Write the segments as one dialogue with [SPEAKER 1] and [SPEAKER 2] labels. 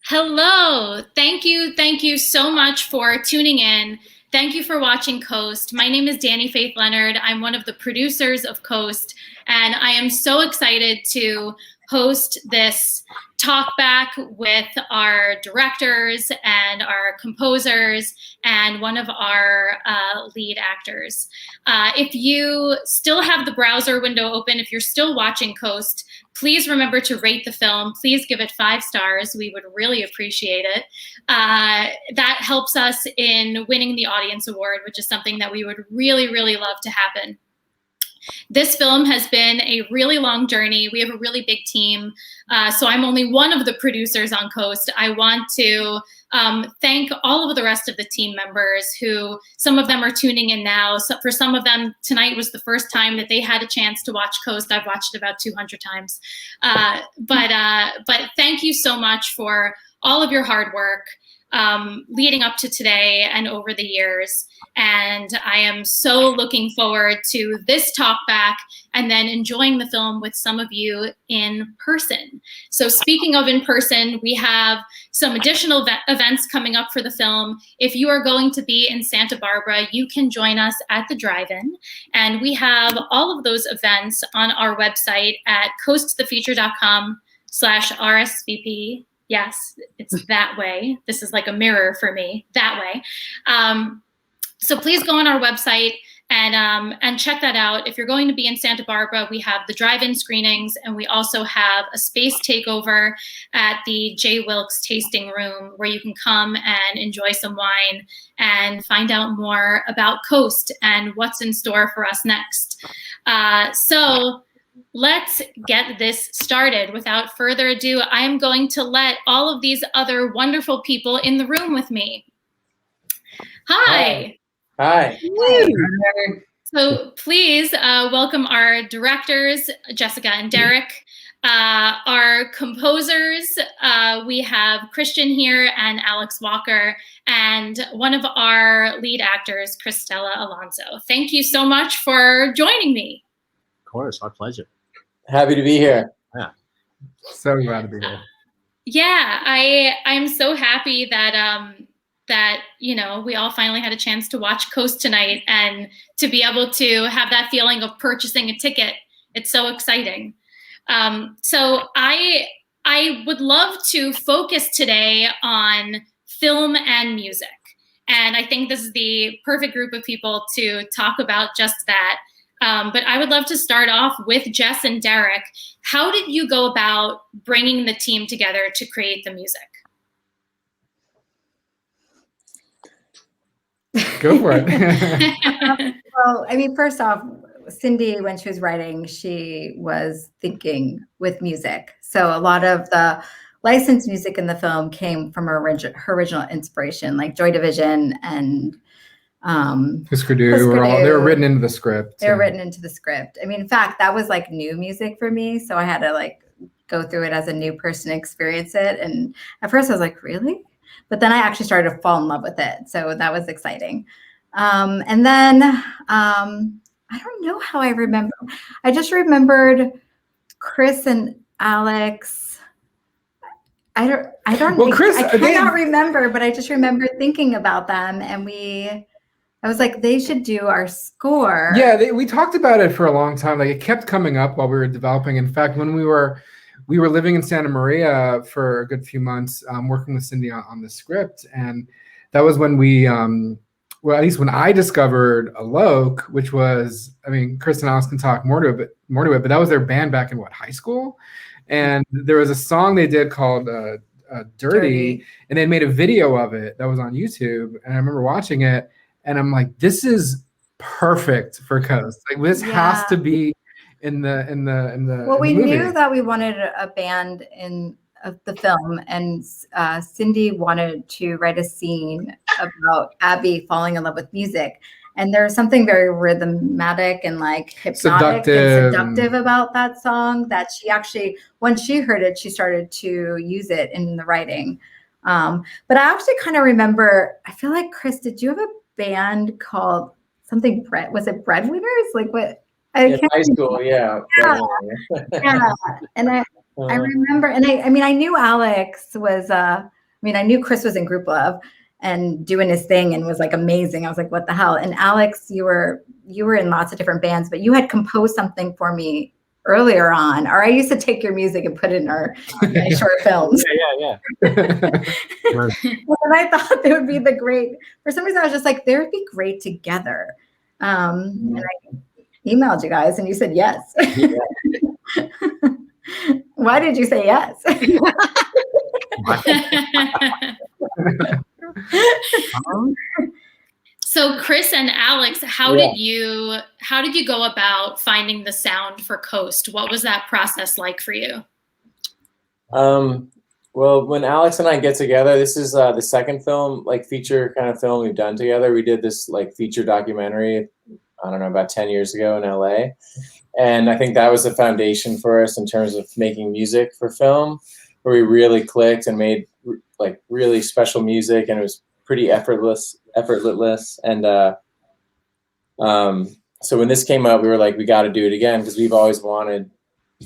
[SPEAKER 1] Hello. Thank you so much for tuning in. Thank you for watching Coast. My name is Dani Faith Leonard. I'm one of the producers of Coast, and I am so excited to host this talkback with our directors and our composers and one of our lead actors. If you still have the browser window open, if you're still watching Coast, please remember to rate the film. Please give it 5 stars. We would really appreciate it. That helps us in winning the Audience Award, which is something that we would really, really love to happen. This film has been a really long journey. We have a really big team, so I'm only one of the producers on Coast. I want to thank all of the rest of the team members who, some of them are tuning in now. So for some of them, tonight was the first time that they had a chance to watch Coast. I've watched it about 200 times. But thank you so much for all of your hard work leading up to today and over the years. And I am so looking forward to this talkback and then enjoying the film with some of you in person. So speaking of in person, we have some additional events coming up for the film. If you are going to be in Santa Barbara, you can join us at the drive-in. And we have all of those events on our website at coastthefeature.com/RSVP. Yes, it's that way. This is like a mirror for me, that way. So please go on our website and check that out. If you're going to be in Santa Barbara, we have the drive-in screenings, and we also have a space takeover at the J. Wilkes Tasting Room where you can come and enjoy some wine and find out more about Coast and what's in store for us next. So let's get this started. Without further ado, I am going to let all of these other wonderful people in the room with me. Hi.
[SPEAKER 2] Hi.
[SPEAKER 1] So please welcome our directors, Jessica and Derek. Our composers, we have Christian here and Alex Walker, and one of our lead actors, Cristela Alonzo. Thank you so much for joining me.
[SPEAKER 3] Of course, our pleasure.
[SPEAKER 2] Happy to be here.
[SPEAKER 3] Yeah.
[SPEAKER 4] So glad to be here.
[SPEAKER 1] Yeah, I'm so happy that that we all finally had a chance to watch Coast tonight and to be able to have that feeling of purchasing a ticket. It's so exciting. So I would love to focus today on film and music, and I think this is the perfect group of people to talk about just that. But I would love to start off with Jess and Derek. How did you go about bringing the team together to create the music?
[SPEAKER 4] Go for it.
[SPEAKER 5] Well, I mean, first off, Cindy, when she was writing, she was thinking with music. So a lot of the licensed music in the film came from her original inspiration, like Joy Division and
[SPEAKER 4] Husker Du, they were written into the script.
[SPEAKER 5] They were written into the script. I mean, in fact, that was like new music for me. So I had to like go through it as a new person, experience it. And at first I was like, really? But then I actually started to fall in love with it. So that was exciting. And then I don't know how I remember. I just remembered Chris and Alex. I don't
[SPEAKER 4] Well, Chris,
[SPEAKER 5] I cannot remember, but I just remember thinking about them, and I was like, they should do our score.
[SPEAKER 4] Yeah, we talked about it for a long time. Like, it kept coming up while we were developing. In fact, when we were living in Santa Maria for a good few months, working with Cindy on the script, and that was when we, well, at least when I discovered Alok, which was, I mean, Chris and Alex can talk more to it, but that was their band back in high school, and there was a song they did called Dirty, and they made a video of it that was on YouTube, and I remember watching it. And I'm like, this is perfect for Coast. Like, this has to be in the
[SPEAKER 5] Well, we
[SPEAKER 4] movie.
[SPEAKER 5] knew that we wanted a band in the film, and Cindy wanted to write a scene about Abby falling in love with music. And there's something very rhythmic and like hypnotic and seductive about that song that she actually, when she heard it, she started to use it in the writing. But I actually kind of remember, I feel like, Chris, did you have a band called something was it Breadwinners? Like what?
[SPEAKER 2] In high school, yeah.
[SPEAKER 5] Yeah. And I remember, and I mean, I knew Alex was mean, I knew Chris was in Group Love and doing his thing and was like amazing. I was like, what the hell? And Alex, you were in lots of different bands, but you had composed something for me earlier on, or I used to take your music and put it in my short films.
[SPEAKER 3] Yeah.
[SPEAKER 5] And I thought they would be for some reason I was just like, they would be great together. And I emailed you guys and you said yes.
[SPEAKER 2] Yeah.
[SPEAKER 5] Why did you say yes?
[SPEAKER 1] So Chris and Alex, how did you go about finding the sound for Coast? What was that process like for you?
[SPEAKER 2] Well, when Alex and I get together, this is the second film, like feature kind of film we've done together. We did this like feature documentary, I don't know, about 10 years ago in LA. And I think that was the foundation for us in terms of making music for film, where we really clicked and made like really special music, and it was pretty effortless. And so when this came up, we were like, we got to do it again, because we've always wanted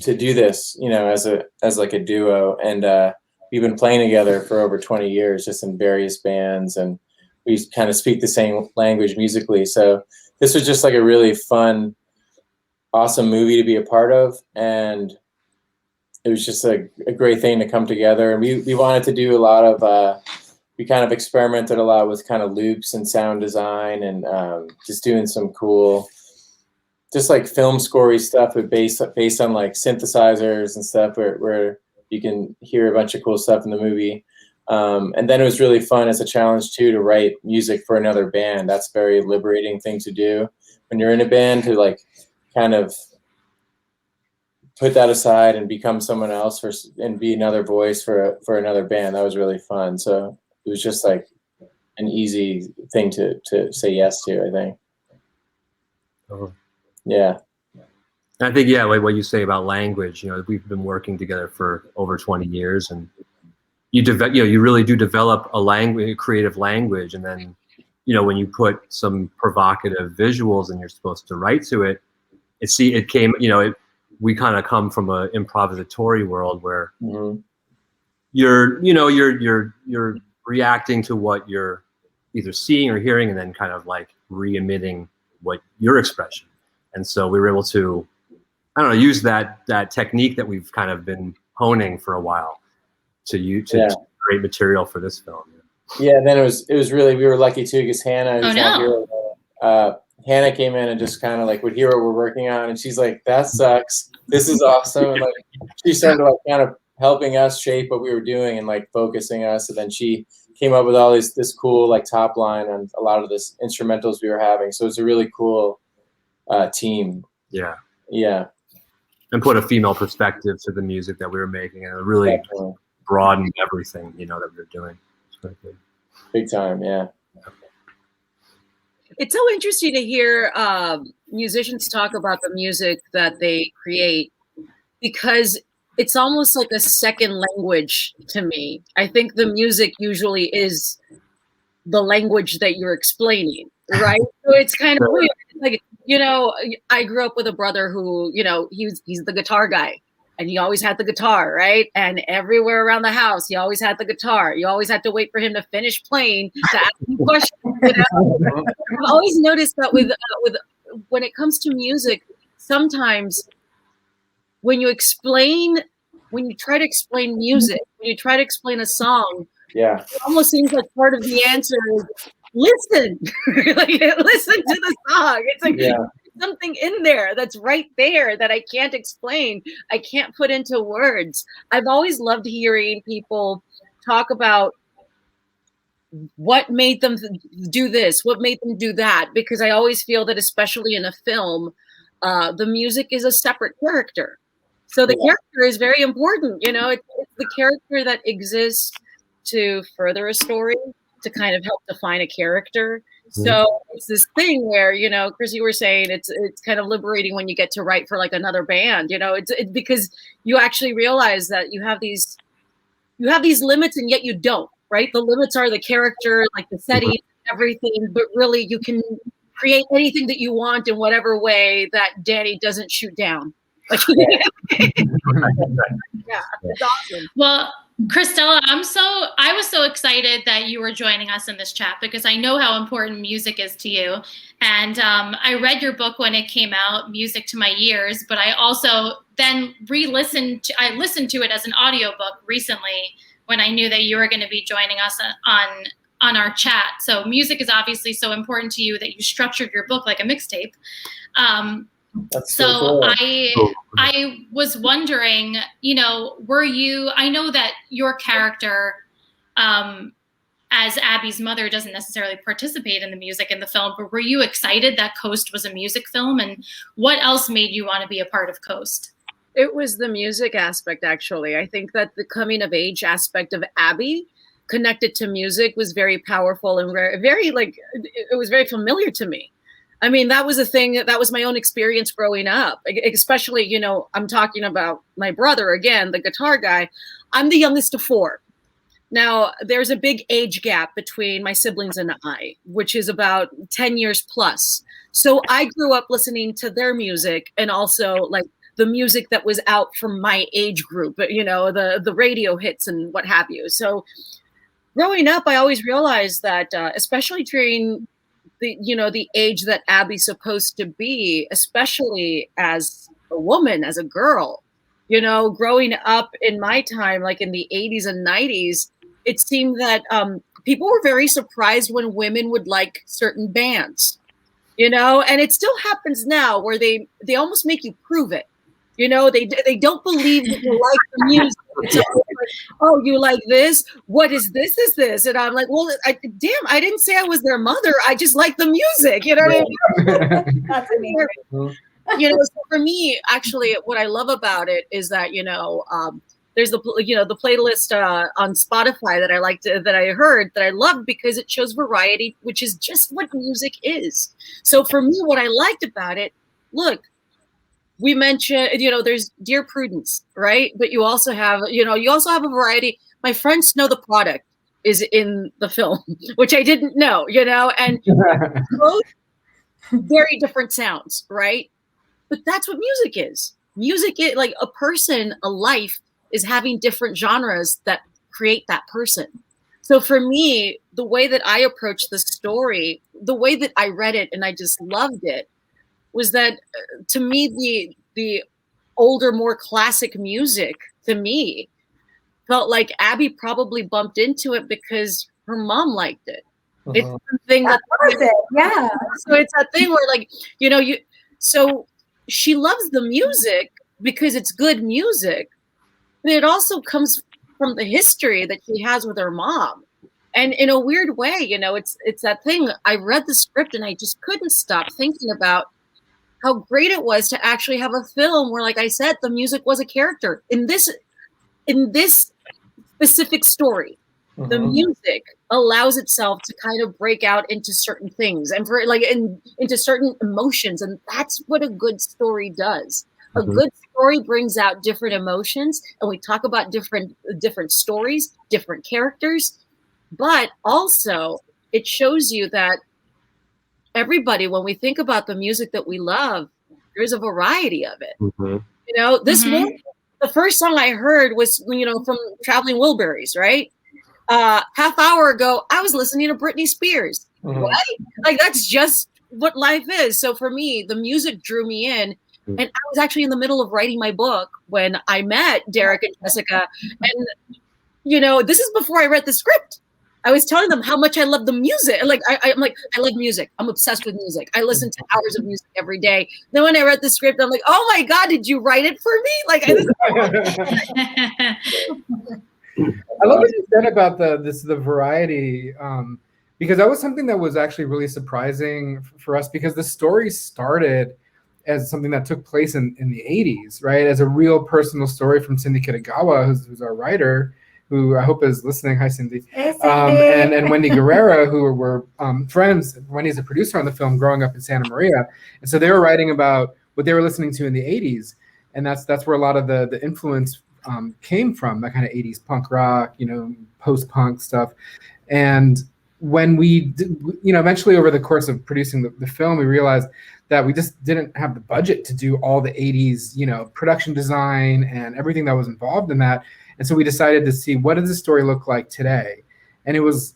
[SPEAKER 2] to do this, you know, as like a duo. And we've been playing together for over 20 years, just in various bands, and we kind of speak the same language musically. So this was just like a really fun, awesome movie to be a part of, and it was just a great thing to come together. And we wanted to do a lot of we kind of experimented a lot with kind of loops and sound design, and just doing some cool, just like film score-y stuff, but based on like synthesizers and stuff, where you can hear a bunch of cool stuff in the movie. And then it was really fun as a challenge too, to write music for another band. That's a very liberating thing to do when you're in a band, to like kind of put that aside and become someone else and be another voice for another band. That was really fun. So it was just like an easy thing to say yes to, I think.
[SPEAKER 3] Oh.
[SPEAKER 2] Yeah.
[SPEAKER 3] I think, like what you say about language, you know, we've been working together for over 20 years, and you really do develop a creative language. And then, you know, when you put some provocative visuals and you're supposed to write to it, we kind of come from an improvisatory world where you're reacting to what you're either seeing or hearing, and then kind of like re-emitting what your expression. And so we were able to, I don't know, use that technique that we've kind of been honing for a while to create material for this film.
[SPEAKER 2] Yeah, and then it was really, we were lucky too, because Hannah, who's not here, Hannah came in and just kind of like would hear what we're working on, and she's like, that sucks, this is awesome. And like she started like kind of helping us shape what we were doing and like focusing us. And then she came up with all this cool like top line on a lot of this instrumentals we were having. So it's a really cool team. Yeah.
[SPEAKER 3] And put a female perspective to the music that we were making, and it really broadened everything, you know, that we were doing.
[SPEAKER 2] Big time, yeah.
[SPEAKER 6] It's so interesting to hear musicians talk about the music that they create, because it's almost like a second language to me. I think the music usually is the language that you're explaining, right? So it's kind of weird. Like, you know, I grew up with a brother who, you know, he's the guitar guy, and he always had the guitar, right? And everywhere around the house, he always had the guitar. You always had to wait for him to finish playing to ask you questions. You know? I've always noticed that with when it comes to music, sometimes when you try to explain music, when you try to explain a song, it almost seems like part of the answer is listen, like listen to the song. It's like there's something in there that's right there that I can't explain. I can't put into words. I've always loved hearing people talk about what made them do this, what made them do that, because I always feel that, especially in a film, the music is a separate character. So the character is very important. You know, it's the character that exists to further a story, to kind of help define a character. So it's this thing where, you know, Chris, you were saying it's kind of liberating when you get to write for like another band, you know, it's because you actually realize that you have these limits, and yet you don't, right? The limits are the character, like the setting, everything, but really you can create anything that you want in whatever way that Dani doesn't shoot down. Like, it's awesome.
[SPEAKER 1] Well, Cristela, I was so excited that you were joining us in this chat because I know how important music is to you. And I read your book when it came out, Music to My Ears, but I also then listened to it as an audiobook recently when I knew that you were going to be joining us on our chat. So music is obviously so important to you that you structured your book like a mixtape.
[SPEAKER 2] That's
[SPEAKER 1] So
[SPEAKER 2] cool.
[SPEAKER 1] I was wondering, I know that your character, as Abby's mother, doesn't necessarily participate in the music in the film, but were you excited that Coast was a music film? And what else made you want to be a part of Coast?
[SPEAKER 6] It was the music aspect, actually. I think that the coming of age aspect of Abby connected to music was very powerful and very it was very familiar to me. I mean, that was a thing, that was my own experience growing up, especially, I'm talking about my brother, again, the guitar guy. I'm the youngest of 4. Now, there's a big age gap between my siblings and I, which is about 10 years plus. So I grew up listening to their music and also like the music that was out from my age group, the radio hits and what have you. So growing up, I always realized that, especially during the age that Abby's supposed to be, especially as a woman, as a girl, growing up in my time, like in the 80s and 90s, it seemed that people were very surprised when women would like certain bands, and it still happens now where they almost make you prove it. They don't believe that you like the music. So like, oh, you like this? What is this? Is this? And I'm like, well, I didn't say I was their mother. I just like the music. You know what I mean?
[SPEAKER 5] That's amazing.
[SPEAKER 6] So for me, actually, what I love about it is that, there's the playlist on Spotify that I liked, that I heard, that I loved because it shows variety, which is just what music is. So for me, what I liked about it, look, we mentioned, there's Dear Prudence, right? But you also have, a variety. My friend Snow the Product is in the film, which I didn't know, and both very different sounds, right? But that's what music is. Music is like a person, a life is having different genres that create that person. So for me, the way that I approached the story, the way that I read it, and I just loved it, was that to me, the older, more classic music to me felt like Abby probably bumped into it because her mom liked it. It's something that
[SPEAKER 5] yeah.
[SPEAKER 6] So it's that thing where so she loves the music because it's good music, but it also comes from the history that she has with her mom. And in a weird way, it's that thing. I read the script and I just couldn't stop thinking about how great it was to actually have a film where, like I said, the music was a character in this specific story. The music allows itself to kind of break out into certain things and into certain emotions. And that's what a good story does. A good story brings out different emotions, and we talk about different stories, different characters, but also it shows you that everybody, when we think about the music that we love, there's a variety of it. This morning, the first song I heard was, from Traveling Wilburys, right? Half hour ago, I was listening to Britney Spears. What? Like, that's just what life is. So for me, the music drew me in. And I was actually in the middle of writing my book when I met Derek and Jessica. And, this is before I read the script. I was telling them how much I love the music. Like, I'm like, I love music. I'm obsessed with music. I listen to hours of music every day. Then when I read the script, I'm like, oh my God, did you write it for me? Like,
[SPEAKER 4] I love what you said about the variety, because that was something that was actually really surprising for us, because the story started as something that took place in the 80s, right? As a real personal story from Cindy Kitagawa, who's our writer, who I hope is listening. Hi, Cindy.
[SPEAKER 5] Hey, Cindy.
[SPEAKER 4] And Wendy Guerrera, who were friends. Wendy's a producer on the film, growing up in Santa Maria. And so they were writing about what they were listening to in the 80s. And that's where a lot of the influence came from, that kind of 80s punk rock, post-punk stuff. And when we, eventually over the course of producing the film, we realized that we just didn't have the budget to do all the 80s, production design and everything that was involved in that. And so we decided to see, what does the story look like today? And it was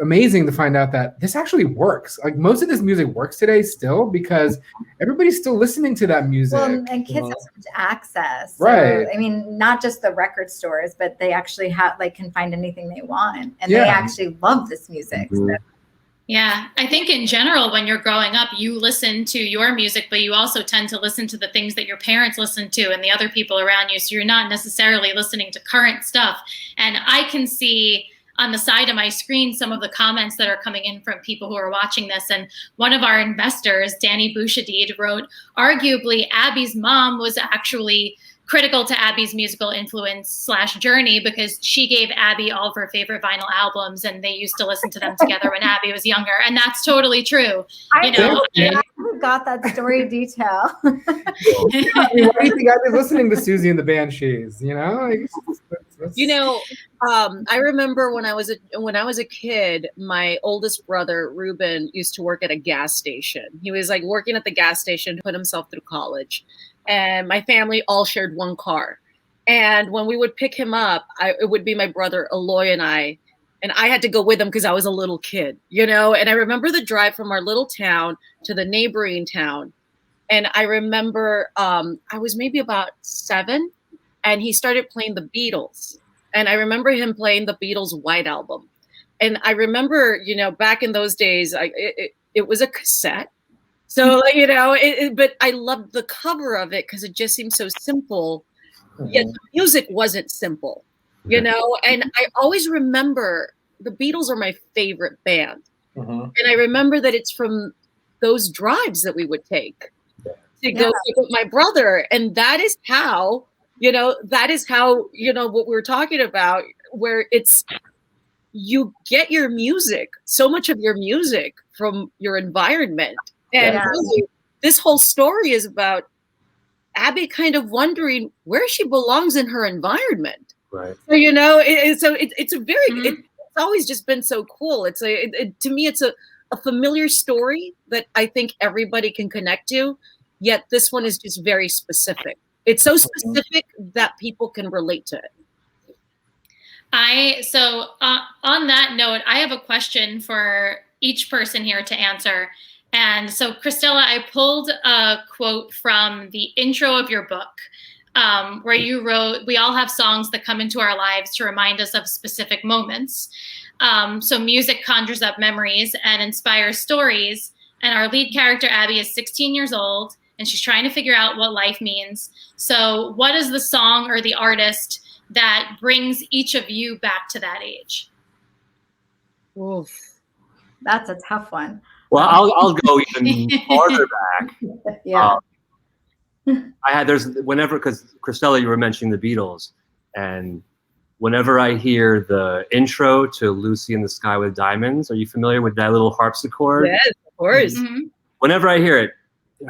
[SPEAKER 4] amazing to find out that this actually works. Like, most of this music works today still, because everybody's still listening to that music.
[SPEAKER 5] Well, and kids have such access. So,
[SPEAKER 4] Right.
[SPEAKER 5] I mean, not just the record stores, but they actually can find anything they want. And they actually love this music.
[SPEAKER 4] Mm-hmm.
[SPEAKER 5] So.
[SPEAKER 1] Yeah, I think in general, when you're growing up, you listen to your music, but you also tend to listen to the things that your parents listen to and the other people around you. So you're not necessarily listening to current stuff. And I can see on the side of my screen some of the comments that are coming in from people who are watching this. And one of our investors, Danny Bouchadid, wrote, arguably, Abby's mom was actually critical to Abby's musical influence / journey, because she gave Abby all of her favorite vinyl albums, and they used to listen to them together when Abby was younger. And that's totally true.
[SPEAKER 5] I got that story detail.
[SPEAKER 4] Why do you think I've been listening to Susie and the Banshees?
[SPEAKER 6] I remember when I was a kid, my oldest brother Ruben used to work at a gas station. He was like working at the gas station to put himself through college, and my family all shared one car. And when we would pick him up, it would be my brother Eloy and I had to go with him because I was a little kid, And I remember the drive from our little town to the neighboring town. And I remember I was maybe about 7, and he started playing the Beatles. And I remember him playing the Beatles' White Album. And I remember, back in those days, it was a cassette. So, but I loved the cover of it because it just seemed so simple. Yet the music wasn't simple, And I always remember the Beatles are my favorite band. And I remember that it's from those drives that we would take to go with my brother. And that is how, what we're talking about, where you get your music, so much of your music from your environment. And really, this whole story is about Abby kind of wondering where she belongs in her environment.
[SPEAKER 3] Right.
[SPEAKER 6] So, it's a very, it's always just been so cool. It's to me, it's a familiar story that I think everybody can connect to. Yet this one is just very specific. It's so specific that people can relate to it.
[SPEAKER 1] On that note, I have a question for each person here to answer. And so, Cristela, I pulled a quote from the intro of your book, where you wrote, "We all have songs that come into our lives to remind us of specific moments. So music conjures up memories and inspires stories. And our lead character, Abby, is 16 years old, and she's trying to figure out what life means. So what is the song or the artist that brings each of you back to that age?"
[SPEAKER 6] Oof.
[SPEAKER 5] That's a tough one.
[SPEAKER 3] Well, I'll go even farther back.
[SPEAKER 5] Yeah.
[SPEAKER 3] Because Cristela, you were mentioning the Beatles, and whenever I hear the intro to "Lucy in the Sky with Diamonds," are you familiar with that little harpsichord?
[SPEAKER 6] Yes, of course.
[SPEAKER 1] Mm-hmm.
[SPEAKER 3] Whenever I hear it,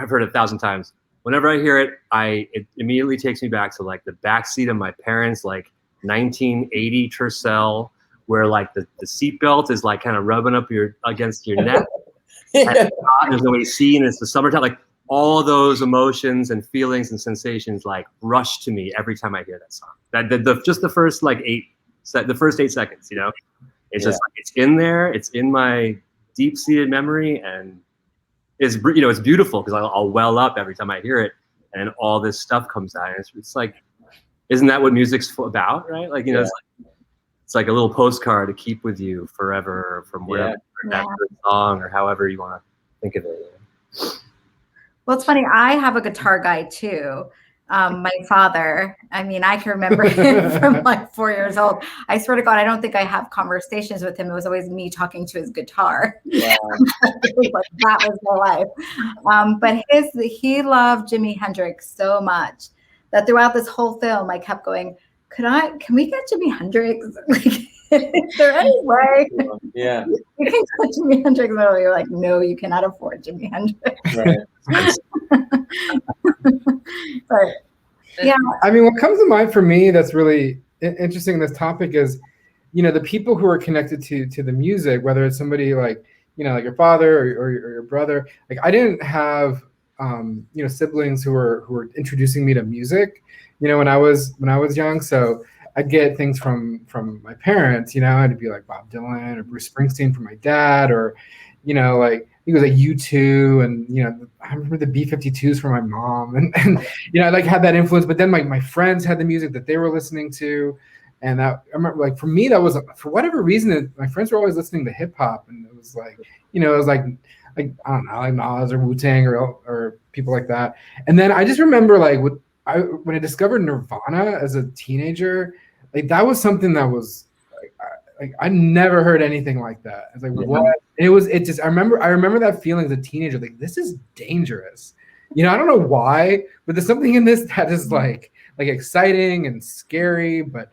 [SPEAKER 3] I've heard it 1,000 times. Whenever I hear it, it immediately takes me back to like the backseat of my parents' like 1980 Tercel, where like the seatbelt is like kind of rubbing up against your neck. And there's no AC, and it's the summertime. Like all those emotions and feelings and sensations like rush to me every time I hear that song. Just the first like 8 seconds, it's just like, it's in there. It's in my deep-seated memory, and it's beautiful because I'll well up every time I hear it, and all this stuff comes out. And it's like, isn't that what music's about, right? Like it's like a little postcard to keep with you forever from wherever that song or however you want to think of it.
[SPEAKER 5] Well, it's funny. I have a guitar guy too. My father. I mean, I can remember him from like 4 years old. I swear to God, I don't think I have conversations with him. It was always me talking to his guitar.
[SPEAKER 2] Yeah.
[SPEAKER 5] Like, that was my life. But he loved Jimi Hendrix so much that throughout this whole film, I kept going, can we get Jimi Hendrix? Like, is there any way?
[SPEAKER 2] Yeah.
[SPEAKER 5] You can get Jimi Hendrix. And you're like, no, you cannot afford Jimi Hendrix.
[SPEAKER 2] Right.
[SPEAKER 5] But yeah.
[SPEAKER 4] I mean, what comes to mind for me that's really interesting in this topic is, the people who are connected to the music, whether it's somebody like, like your father or your brother. Like I didn't have siblings who were introducing me to music, when I was young. So I'd get things from my parents, I'd be like Bob Dylan or Bruce Springsteen from my dad, or like he was like U2, and I remember the B-52s from my mom, and I like had that influence. But then my friends had the music that they were listening to, and that I remember, like for me, that was, for whatever reason, my friends were always listening to hip hop, and it was like it was like I don't know, like Nas or Wu-Tang or people like that. And then I just remember like when I discovered Nirvana as a teenager, like that was something that was like I never heard anything like that. I was like, what? And I remember that feeling as a teenager, like this is dangerous. I don't know why, but there's something in this that is like exciting and scary, but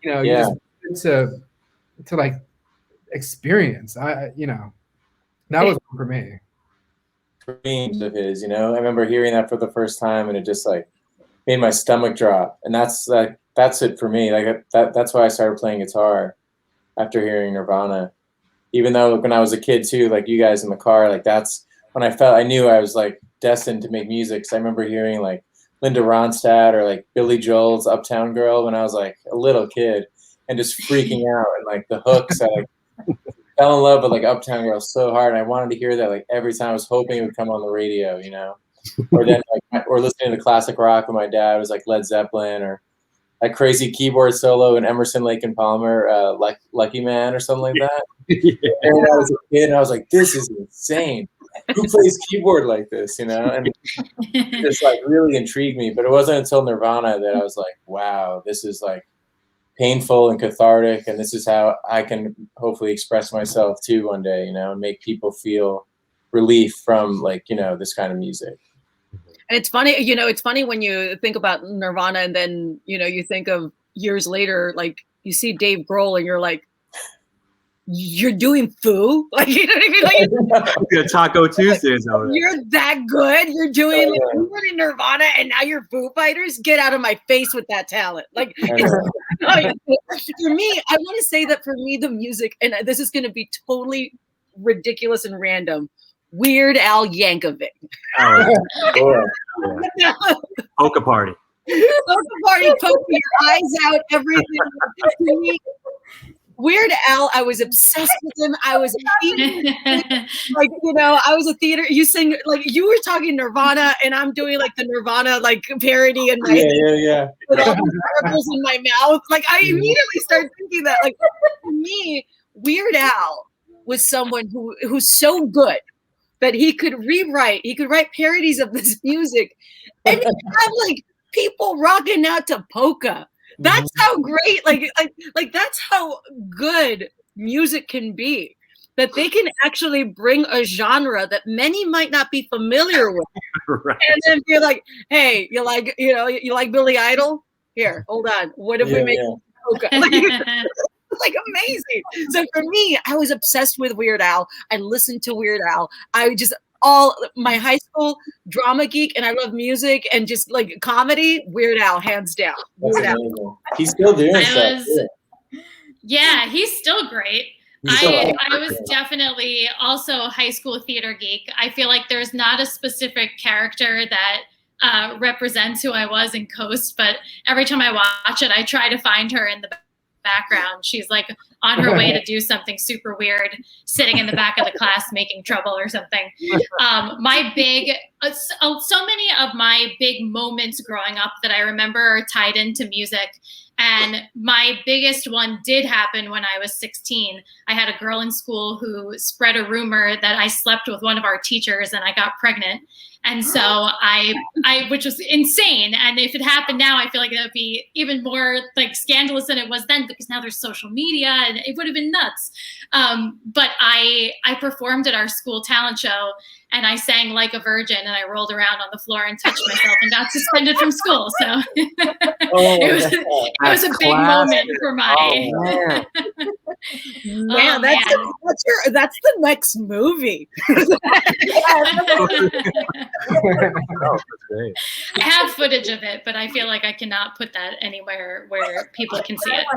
[SPEAKER 4] you just to like experience. That was for me.
[SPEAKER 2] Dreams of his, I remember hearing that for the first time, and it just like made my stomach drop. And that's it for me. Like that's why I started playing guitar after hearing Nirvana. Even though when I was a kid too, like you guys in the car, like that's when I knew I was like destined to make music. So I remember hearing like Linda Ronstadt or like Billy Joel's Uptown Girl when I was like a little kid, and just freaking out, and like the hooks, I like fell in love with like Uptown Girl so hard, and I wanted to hear that like every time. I was hoping it would come on the radio, or then or listening to classic rock with my dad. It was like Led Zeppelin or that crazy keyboard solo in Emerson, Lake and Palmer, like Lucky Man or something like that.
[SPEAKER 3] Yeah.
[SPEAKER 2] And when I was a kid, I was like, this is insane. Who plays keyboard like this, And it's like really intrigued me. But it wasn't until Nirvana that I was like, wow, this is like painful and cathartic, and this is how I can hopefully express myself too one day, and make people feel relief from like, this kind of music.
[SPEAKER 6] And it's funny when you think about Nirvana, and then, you think of years later, like you see Dave Grohl and you're like, you're doing Foo? Like, you know what I mean? Like,
[SPEAKER 3] Taco Tuesdays over there.
[SPEAKER 6] You're that good. You're doing you were in Nirvana and now you're Foo Fighters. Get out of my face with that talent. Like, for me, I want to say that for me, the music, and this is going to be totally ridiculous and random, Weird Al Yankovic.
[SPEAKER 3] Polka party.
[SPEAKER 6] Polka party, poke your eyes out, everything. Weird Al, I was obsessed with him. I was I was a theater. You sing like you were talking Nirvana, and I'm doing like the Nirvana like parody in my with all the marbles in my mouth. Like I immediately started thinking that. Like for me, Weird Al was someone who's so good that he could write parodies of this music, and have like people rocking out to polka. That's how great, like that's how good music can be. That they can actually bring a genre that many might not be familiar with, right. And then be like, "Hey, you like Billy Idol? Here, hold on. What if we make polka?" Like amazing. So for me, I was obsessed with Weird Al. I listened to Weird Al. My high school drama geek, and I love music and just like comedy. Weird Al, hands down. Weird Al.
[SPEAKER 2] He's still doing stuff.
[SPEAKER 1] Yeah, he's still great. I was definitely also a high school theater geek. I feel like there's not a specific character that represents who I was in Coast, but every time I watch it, I try to find her in the background. She's like on her way to do something super weird, sitting in the back of the class making trouble or something. So many of my big moments growing up that I remember are tied into music. And my biggest one did happen when I was 16. I had a girl in school who spread a rumor that I slept with one of our teachers and I got pregnant. And so I which was insane. And if it happened now, I feel like it would be even more like scandalous than it was then, because now there's social media and it would have been nuts. But I performed at our school talent show and I sang Like a Virgin and I rolled around on the floor and touched myself and got suspended from school. So it was a big moment for my.
[SPEAKER 6] That's the next movie.
[SPEAKER 1] I have footage of it, but I feel like I cannot put that anywhere where people can see it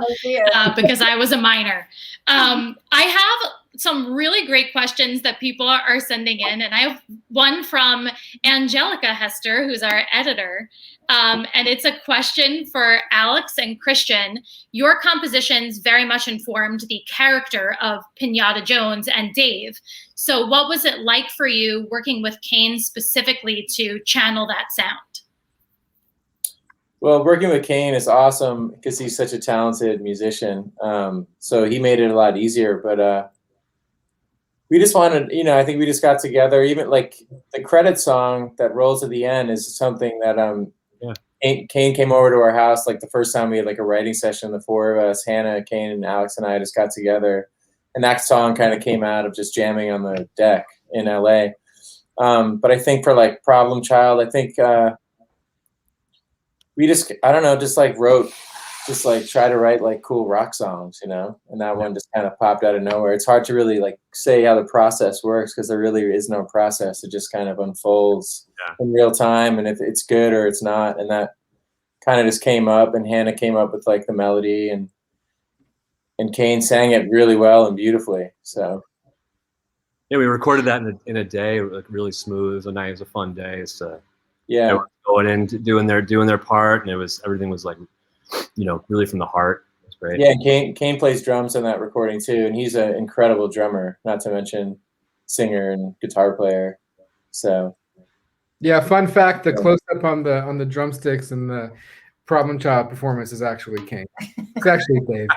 [SPEAKER 1] because I was a minor. I have some really great questions that people are sending in. And I have one from Angelica Hester, who's our editor. And it's a question for Alex and Christian. Your compositions very much informed the character of Pinata Jones and Dave. So what was it like for you working with Kane specifically to channel that sound?
[SPEAKER 2] Well, working with Kane is awesome because he's such a talented musician. So he made it a lot easier. But we just wanted, I think we just got together. Even like the credit song that rolls at the end is something that Kane came over to our house like the first time we had like a writing session. The four of us, Hannah, Kane, and Alex and I just got together. And that song kind of came out of just jamming on the deck in LA. But I think for like Problem Child, I think we just, I don't know, just like wrote, just like try to write like cool rock songs, and that one just kind of popped out of nowhere. It's hard to really like say how the process works because there really is no process. It just kind of unfolds in real time, and if it's good or it's not. And that kind of just came up, and Hannah came up with like the melody, and Kane sang it really well and beautifully. So
[SPEAKER 3] yeah, we recorded that in a day, like really smooth. It was a nice, a fun day. So
[SPEAKER 2] yeah,
[SPEAKER 3] everyone going in, doing their part, and everything was like, really from the heart. It was great.
[SPEAKER 2] Yeah, and Kane plays drums on that recording too, and he's an incredible drummer, not to mention singer and guitar player. So
[SPEAKER 4] yeah, fun fact: the close up on the drumsticks and the Problem Child performance is actually Kane. It's actually Dave.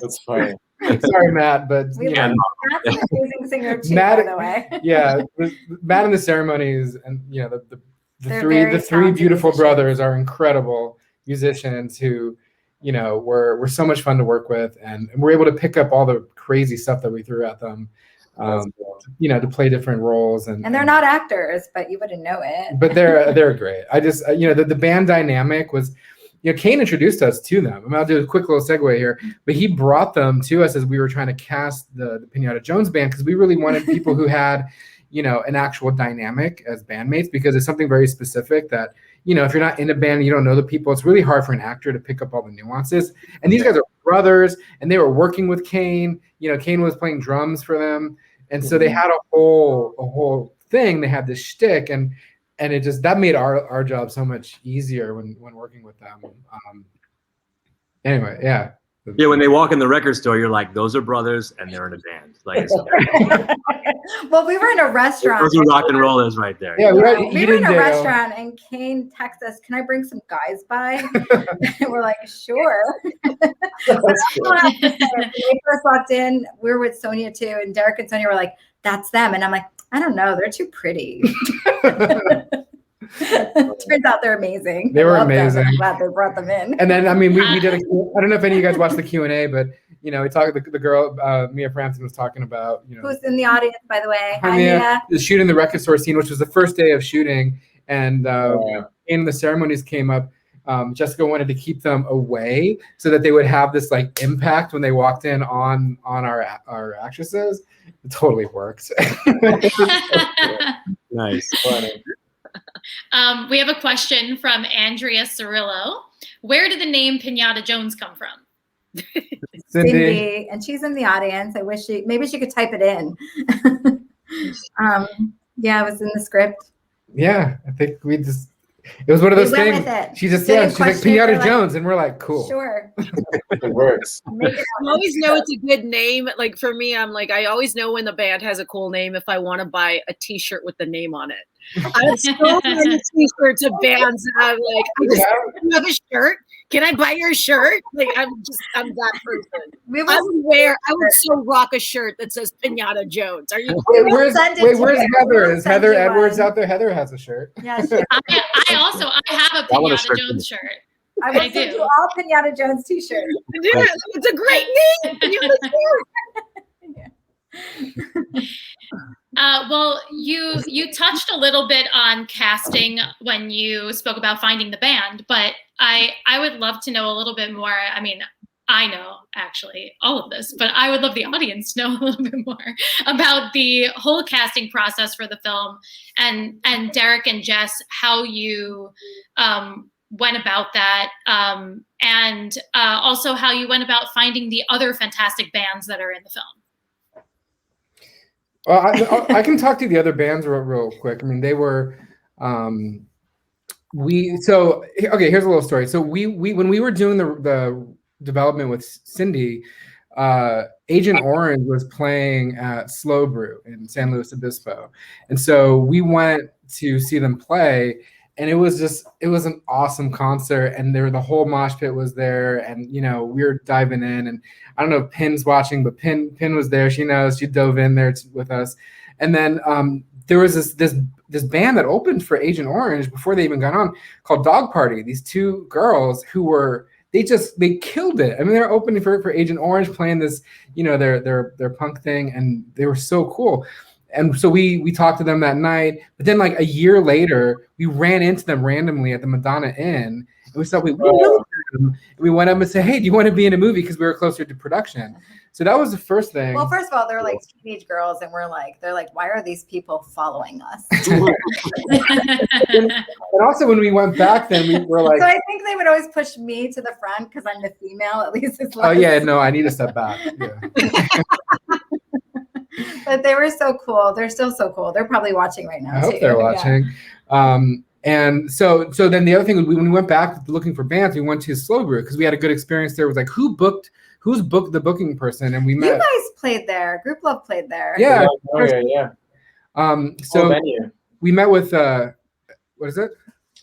[SPEAKER 2] That's funny.
[SPEAKER 4] Sorry, Matt, but
[SPEAKER 5] Matt's an amazing singer too,
[SPEAKER 4] Matt,
[SPEAKER 5] by the way.
[SPEAKER 4] Yeah, Matt and the Ceremonies, and the
[SPEAKER 5] They're
[SPEAKER 4] three beautiful
[SPEAKER 5] musicians.
[SPEAKER 4] brothers are incredible musicians who, were so much fun to work with, and we're able to pick up all the crazy stuff that we threw at them, to play different roles, and
[SPEAKER 5] they're not actors, but you wouldn't know it.
[SPEAKER 4] But they're great. I just the band dynamic was. Kane introduced us to them. I'll do a quick little segue here, but he brought them to us as we were trying to cast the Pinata Jones band, because we really wanted people who had, an actual dynamic as bandmates, because it's something very specific that, if you're not in a band and you don't know the people, it's really hard for an actor to pick up all the nuances. And these guys are brothers, and they were working with Kane. Kane was playing drums for them, and so they had a whole thing. They had this shtick, and it just that made our job so much easier when working with them. Anyway, yeah.
[SPEAKER 3] Yeah, when they walk in the record store, you're like, those are brothers, and they're in a band. Like,
[SPEAKER 5] Well, we were in a restaurant.
[SPEAKER 3] Those are rock and rollers right there.
[SPEAKER 4] Yeah, we
[SPEAKER 5] were in a restaurant, and Kane texted us, "Can I bring some guys by?" And we're like, "Sure." But I have to say, when we first walked in, we were with Sonia too, and Derek and Sonia were like, "That's them," and I'm like, "I don't know, they're too pretty." Turns out they're amazing.
[SPEAKER 4] They were amazing.
[SPEAKER 5] I'm glad they brought them in.
[SPEAKER 4] And then, we did I don't know if any of you guys watched the Q&A, but, we talked, the girl, Mia Frampton was talking about,
[SPEAKER 5] Who's in the audience, by the way.
[SPEAKER 4] Hi, Mia. The shooting the record store scene, which was the first day of shooting. And in the ceremonies came up, Jessica wanted to keep them away so that they would have this like impact when they walked in on our actresses. It totally worked.
[SPEAKER 3] Nice.
[SPEAKER 2] Funny.
[SPEAKER 1] We have a question from Andrea Cirillo. Where did the name Pinata Jones come from?
[SPEAKER 4] Cindy,
[SPEAKER 5] and she's in the audience. I wish maybe she could type it in. Yeah, it was in the script.
[SPEAKER 4] Yeah, I think it was one of those things.
[SPEAKER 5] With it.
[SPEAKER 4] She's like Pinata Jones, and we're like, cool.
[SPEAKER 5] Sure.
[SPEAKER 2] It works.
[SPEAKER 6] I always know it's a good name. Like for me, I'm like, I always know when the band has a cool name if I want to buy a T-shirt with the name on it. I have so many T-shirts of bands that I'm like, you have a shirt? Can I buy your shirt? Like I'm that person. I would so rock a shirt that says Pinata Jones. Are you?
[SPEAKER 4] Where's Heather? Is Heather Edwards out there? Heather has a shirt.
[SPEAKER 5] Yeah,
[SPEAKER 1] I have a Pinata Jones shirt.
[SPEAKER 5] I will send you all Pinata Jones T-shirts.
[SPEAKER 6] It's a great name.
[SPEAKER 1] Well, you touched a little bit on casting when you spoke about finding the band, but I would love to know a little bit more. I mean, I know actually all of this, but I would love the audience to know a little bit more about the whole casting process for the film, and Derek and Jess, how you went about that, and also how you went about finding the other fantastic bands that are in the film.
[SPEAKER 4] Well, I can talk to the other bands real quick. I mean, they were, okay, here's a little story. So we when we were doing the development with Cindy, Agent Orange was playing at Slow Brew in San Luis Obispo. And so we went to see them play, and it was an awesome concert, and the whole mosh pit was there, and we were diving in, and I don't know if Pin's watching, but Pin was there. She knows. She dove in there with us, and then there was this band that opened for Agent Orange before they even got on, called Dog Party. These two girls who were they killed it. I mean, they're opening for Agent Orange, playing this their punk thing, and they were so cool. And so we talked to them that night, but then like a year later, we ran into them randomly at the Madonna Inn, and we thought we know them. And we went up and said, "Hey, do you want to be in a movie?" Because we were closer to production. So that was the first thing.
[SPEAKER 5] Well, first of all, they're like teenage girls, and they're like, why are these people following us?
[SPEAKER 4] And also, when we went back, then we were like,
[SPEAKER 5] so I think they would always push me to the front because I'm the female. At least it's
[SPEAKER 4] oh yeah, no, I need to step back. Yeah.
[SPEAKER 5] But they were so cool. They're still so cool. They're probably watching right now.
[SPEAKER 4] I hope they're watching. Yeah. And so then the other thing was when we went back looking for bands, we went to Slow Brew because we had a good experience there. It was like, who's booked the booking person, and we met.
[SPEAKER 5] You guys played there. Group Love played there.
[SPEAKER 4] Yeah.
[SPEAKER 2] Yeah.
[SPEAKER 4] So
[SPEAKER 2] cool venue.
[SPEAKER 4] We met with what is it?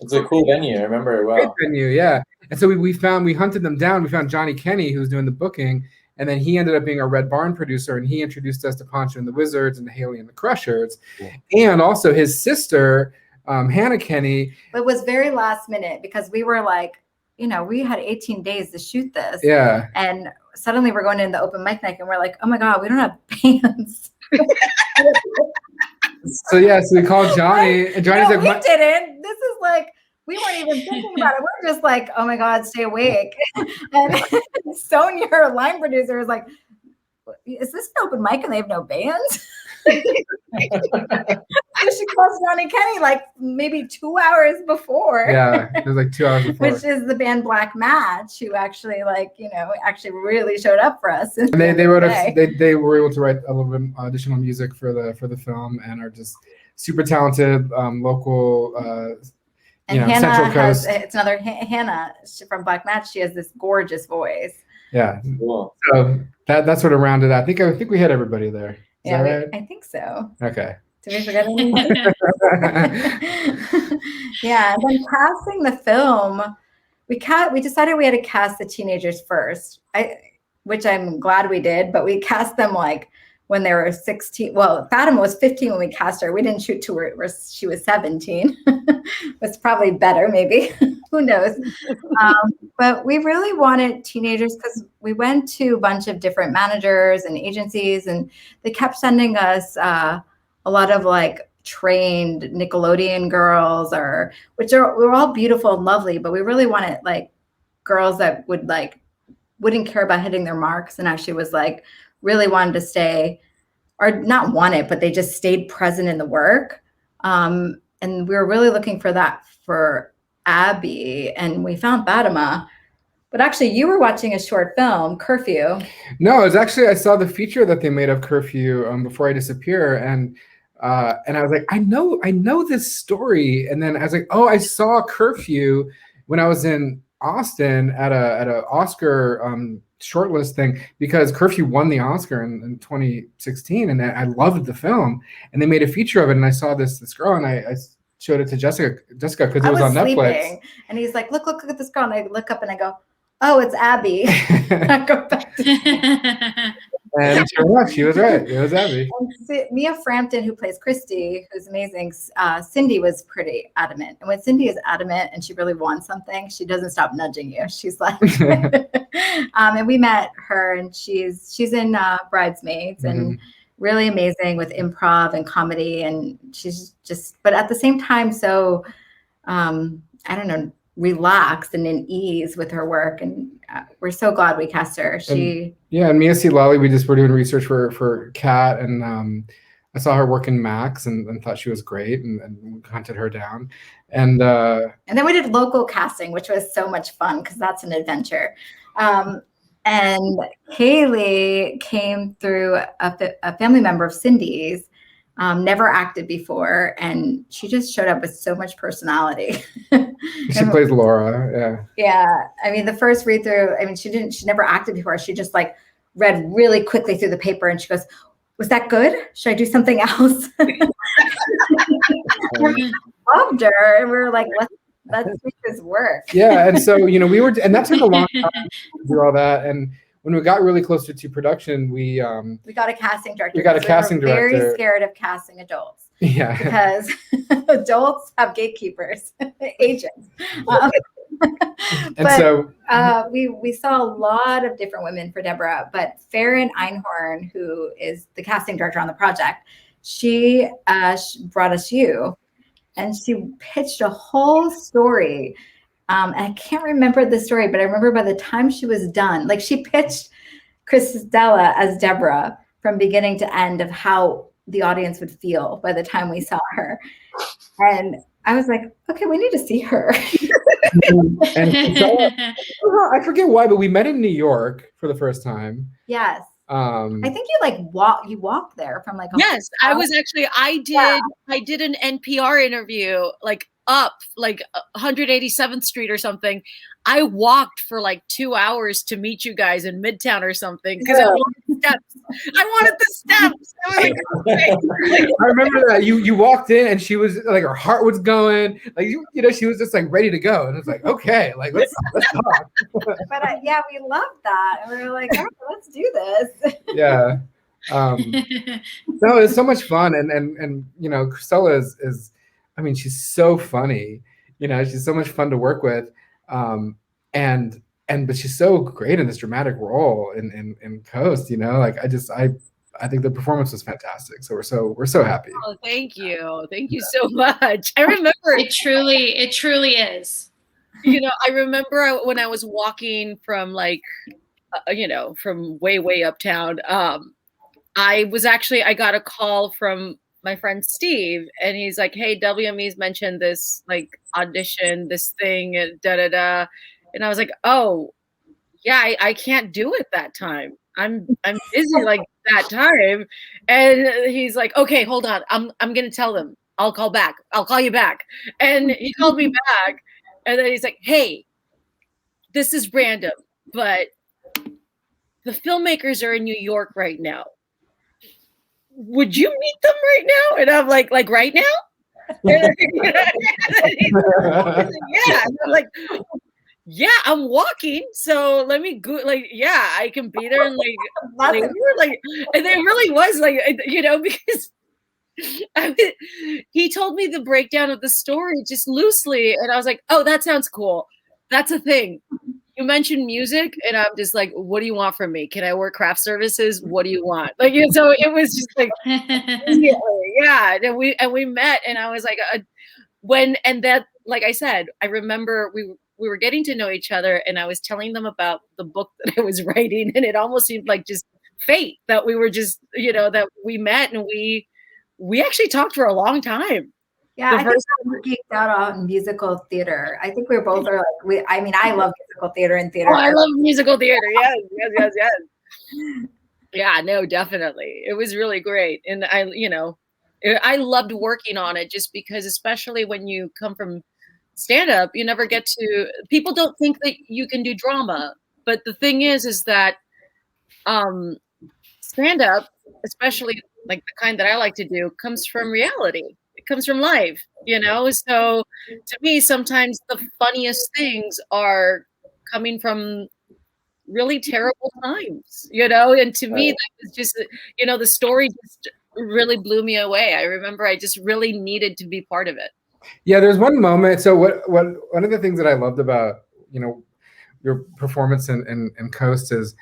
[SPEAKER 2] It's a cool venue. I remember it well.
[SPEAKER 4] Great venue, yeah. And so we hunted them down. We found Johnny Kenny, who was doing the booking. And then he ended up being our Red Barn producer, and he introduced us to Poncho and the Wizards and Haley and the Crushers. Cool. And also his sister, Hannah Kenny.
[SPEAKER 5] It was very last minute because we were like, we had 18 days to shoot this.
[SPEAKER 4] Yeah.
[SPEAKER 5] And suddenly we're going in the open mic night, and we're like, oh my God, we don't have bands.
[SPEAKER 4] So we called Johnny, and Johnny's like,
[SPEAKER 5] we didn't. This is like, we weren't even thinking about it. We're just like, oh my God, stay awake. And Sonia, her line producer, was like, is this an open mic and they have no bands? So she calls Johnny Kenny like maybe 2 hours before.
[SPEAKER 4] Yeah, it was like 2 hours before.
[SPEAKER 5] Which is the band Black Match, who actually really showed up for us.
[SPEAKER 4] And they wrote us. They were able to write a little bit additional music for the film, and are just super talented local.
[SPEAKER 5] And Hannah
[SPEAKER 4] Central Coast.
[SPEAKER 5] it's another Hannah from Black Match. She has this gorgeous voice.
[SPEAKER 4] Yeah,
[SPEAKER 2] cool.
[SPEAKER 4] So that sort of rounded out. I think we had everybody there. Is that right?
[SPEAKER 5] I think so.
[SPEAKER 4] Okay.
[SPEAKER 5] Did we forget anything? Yeah, and then casting the film, we decided we had to cast the teenagers first. Which I'm glad we did, but we cast them like when they were 16. Well, Fatima was 15 when we cast her. We didn't shoot to her. She was 17. Was probably better, maybe. Who knows? But we really wanted teenagers because we went to a bunch of different managers and agencies, and they kept sending us a lot of like trained Nickelodeon girls, which were all beautiful and lovely, but we really wanted like girls that wouldn't care about hitting their marks and actually was like really wanted to stay, or not want it, but they just stayed present in the work. And we were really looking for that for Abby, and we found Fatima. But actually, you were watching a short film, Curfew.
[SPEAKER 4] No, it was actually, I saw the feature that they made of Curfew Before I Disappear, and I was like, I know this story. And then I was like, oh, I saw Curfew when I was in Austin at a Oscar shortlist thing, because Curfew won the Oscar in 2016, and I loved the film, and they made a feature of it, and I saw this girl, and I showed it to Jessica because it was on Netflix.
[SPEAKER 5] And he's like, look at this girl, and I look up and I go, oh, it's Abby. I go back to
[SPEAKER 4] and sure enough, she was right. It was Abby.
[SPEAKER 5] And Mia Frampton, who plays Christy, who's amazing. Cindy was pretty adamant. And when Cindy is adamant and she really wants something, she doesn't stop nudging you. She's like, and we met her, and she's in Bridesmaids, and really amazing with improv and comedy. And she's just, but at the same time, so, I don't know, relaxed and in ease with her work, and we're so glad we cast her.
[SPEAKER 4] And Mia C. Lally, we just were doing research for Kat, and I saw her work in Max and thought she was great and hunted her down. And
[SPEAKER 5] then we did local casting, which was so much fun because that's an adventure. And Kaylee came through a family member of Cindy's, never acted before, and she just showed up with so much personality.
[SPEAKER 4] She plays Laura.
[SPEAKER 5] Yeah. I mean, the first read through, I mean, she never acted before. She just like read really quickly through the paper and she goes, "Was that good? Should I do something else?" We loved her. And we were like, let's make this work.
[SPEAKER 4] Yeah. And so, we were, and that took a long time to do all that. And when we got really closer to production, we
[SPEAKER 5] got a casting director.
[SPEAKER 4] We got a casting director.
[SPEAKER 5] Very scared of casting adults.
[SPEAKER 4] Yeah.
[SPEAKER 5] Because adults have gatekeepers, agents. We saw a lot of different women for Deborah, but Farron Einhorn, who is the casting director on the project, she brought us you, and she pitched a whole story. And I can't remember the story, but I remember by the time she was done, like she pitched Cristela as Deborah from beginning to end of how the audience would feel by the time we saw her. And I was like, okay, we need to see her.
[SPEAKER 4] And Cristela, I forget why, but we met in New York for the first time.
[SPEAKER 5] Yes. I think you walked there from like.
[SPEAKER 6] Yes, I was actually, I did an NPR interview like up like 187th Street or something. I walked for like 2 hours to meet you guys in Midtown or something because I wanted the steps. I was like,
[SPEAKER 4] I remember that you walked in and she was like, her heart was going, like she was just like ready to go, and it's like, okay, like let's talk.
[SPEAKER 5] But we loved that, and we were like, oh, let's do this.
[SPEAKER 4] Yeah. No, it's so much fun, and Cristela is, I mean, she's so funny. She's so much fun to work with. But she's so great in this dramatic role in Coast, I think the performance was fantastic. So we're so happy.
[SPEAKER 6] Oh, thank you so much. I remember
[SPEAKER 1] it truly is.
[SPEAKER 6] I remember when I was walking from from way uptown. I got a call from my friend Steve, and he's like, "Hey, WME's mentioned this like audition, this thing, da. And I was like, "Oh, yeah, I can't do it that time. I'm busy like that time." And he's like, "Okay, hold on. I'm gonna tell them. I'll call back. I'll call you back." And he called me back, and then he's like, "Hey, this is random, but the filmmakers are in New York right now. Would you meet them right now?" And I'm like right now? And yeah. And I'm like, yeah, I'm walking, so let me go. Like, yeah, I can be there. And we were like, and it really was like, because he told me the breakdown of the story just loosely, and I was like, oh, that sounds cool. That's a thing. You mentioned music, and I'm just like, what do you want from me? Can I work craft services? What do you want? Like, so it was just like, yeah. And we met, and I was like, like I said, I remember we were getting to know each other, and I was telling them about the book that I was writing, and it almost seemed like just fate that we were just, that we met, and we actually talked for a long time.
[SPEAKER 5] Yeah, I think we're geeked out on musical theater. I think we're both are like, I love musical theater and theater.
[SPEAKER 6] Oh, I love musical theater. Yes. Yeah, no, definitely. It was really great. And I loved working on it just because, especially when you come from stand-up, you never get to, people don't think that you can do drama. But the thing is that stand-up, especially like the kind that I like to do, comes from reality. It comes from life, So to me, sometimes the funniest things are coming from really terrible times, And to me, that was just, the story just really blew me away. I remember I just really needed to be part of it.
[SPEAKER 4] Yeah, there's one moment. So one of the things that I loved about, your performance in Coast is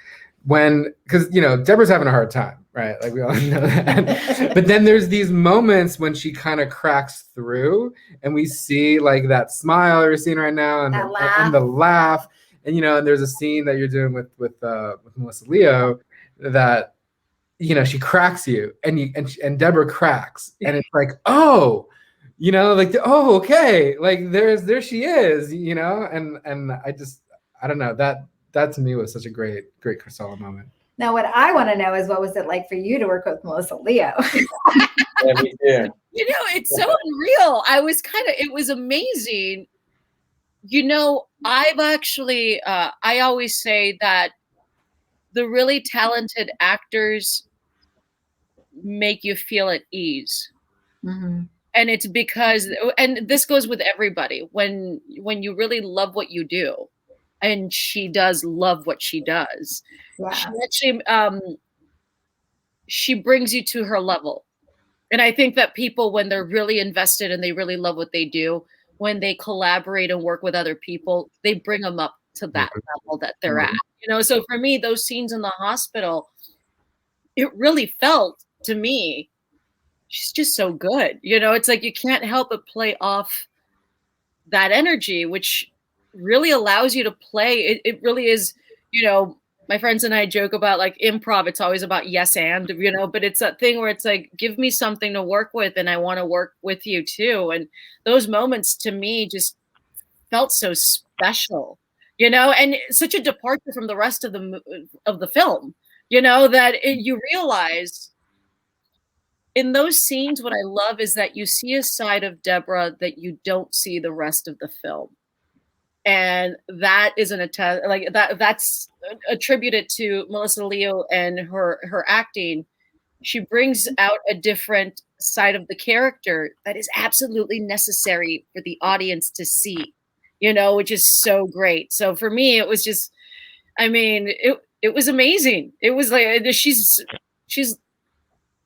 [SPEAKER 4] because Deborah's having a hard time, right? Like we all know that. But then there's these moments when she kind of cracks through, and we see like that smile you're seeing right now, and the laugh, and and there's a scene that you're doing with Melissa Leo that she cracks you, and Deborah cracks, and it's like, oh, like, oh, okay, like there she is, and I don't know, that to me was such a great Cristela moment.
[SPEAKER 5] Now, what I want to know is, what was it like for you to work with Melissa Leo?
[SPEAKER 2] Yeah, me too.
[SPEAKER 6] It's so unreal. It was amazing. I've actually, I always say that the really talented actors make you feel at ease.
[SPEAKER 5] Mm-hmm.
[SPEAKER 6] And it's because, and this goes with everybody, when you really love what you do, and she does love what she does. Yeah. She actually, she brings you to her level. And I think that people, when they're really invested and they really love what they do, when they collaborate and work with other people, they bring them up to that level that they're at. So for me, those scenes in the hospital, it really felt to me, she's just so good. It's like you can't help but play off that energy, which really allows you to play. It really is, my friends and I joke about, like, improv. It's always about yes and, but it's that thing where it's like, give me something to work with and I want to work with you too. And those moments to me just felt so special, and such a departure from the rest of the film, that you realize in those scenes, what I love is that you see a side of Deborah that you don't see the rest of the film. And that is that's attributed to Melissa Leo and her acting. She brings out a different side of the character that is absolutely necessary for the audience to see, which is so great. So for me, it was just, it was amazing. It was like, she's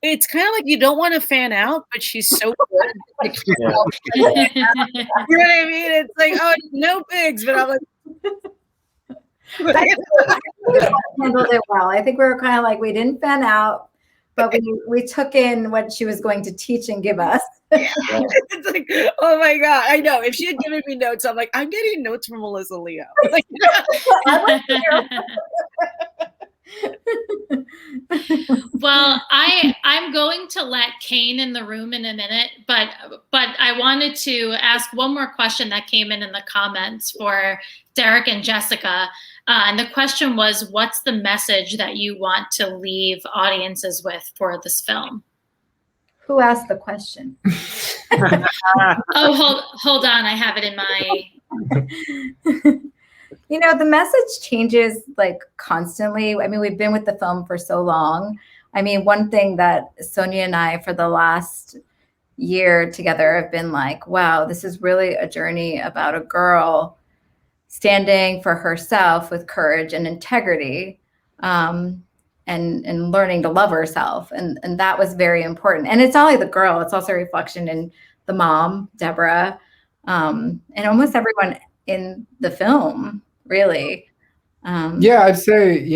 [SPEAKER 6] it's kind of like you don't want to fan out, but she's so good. Like, you know what I mean? It's like, oh, no bigs, but I'm like,
[SPEAKER 5] I think we handled it well. I think we were kind of like, we didn't fan out, but we took in what she was going to teach and give us.
[SPEAKER 6] It's like, oh my God, I know. If she had given me notes, I'm like, I'm getting notes from Melissa Leo. Like,
[SPEAKER 1] well, I'm going to let Kane in the room in a minute, but I wanted to ask one more question that came in the comments for Derek and Jessica. And the question was, what's the message that you want to leave audiences with for this film?
[SPEAKER 5] Who asked the question?
[SPEAKER 1] Oh, hold on. I have it in my...
[SPEAKER 5] The message changes like constantly. I mean, we've been with the film for so long. I mean, one thing that Sonia and I for the last year together have been like, wow, this is really a journey about a girl standing for herself with courage and integrity, and learning to love herself. And that was very important. And it's not only the girl, it's also a reflection in the mom, Deborah, and almost everyone in the film. Really.
[SPEAKER 4] Yeah, I'd say,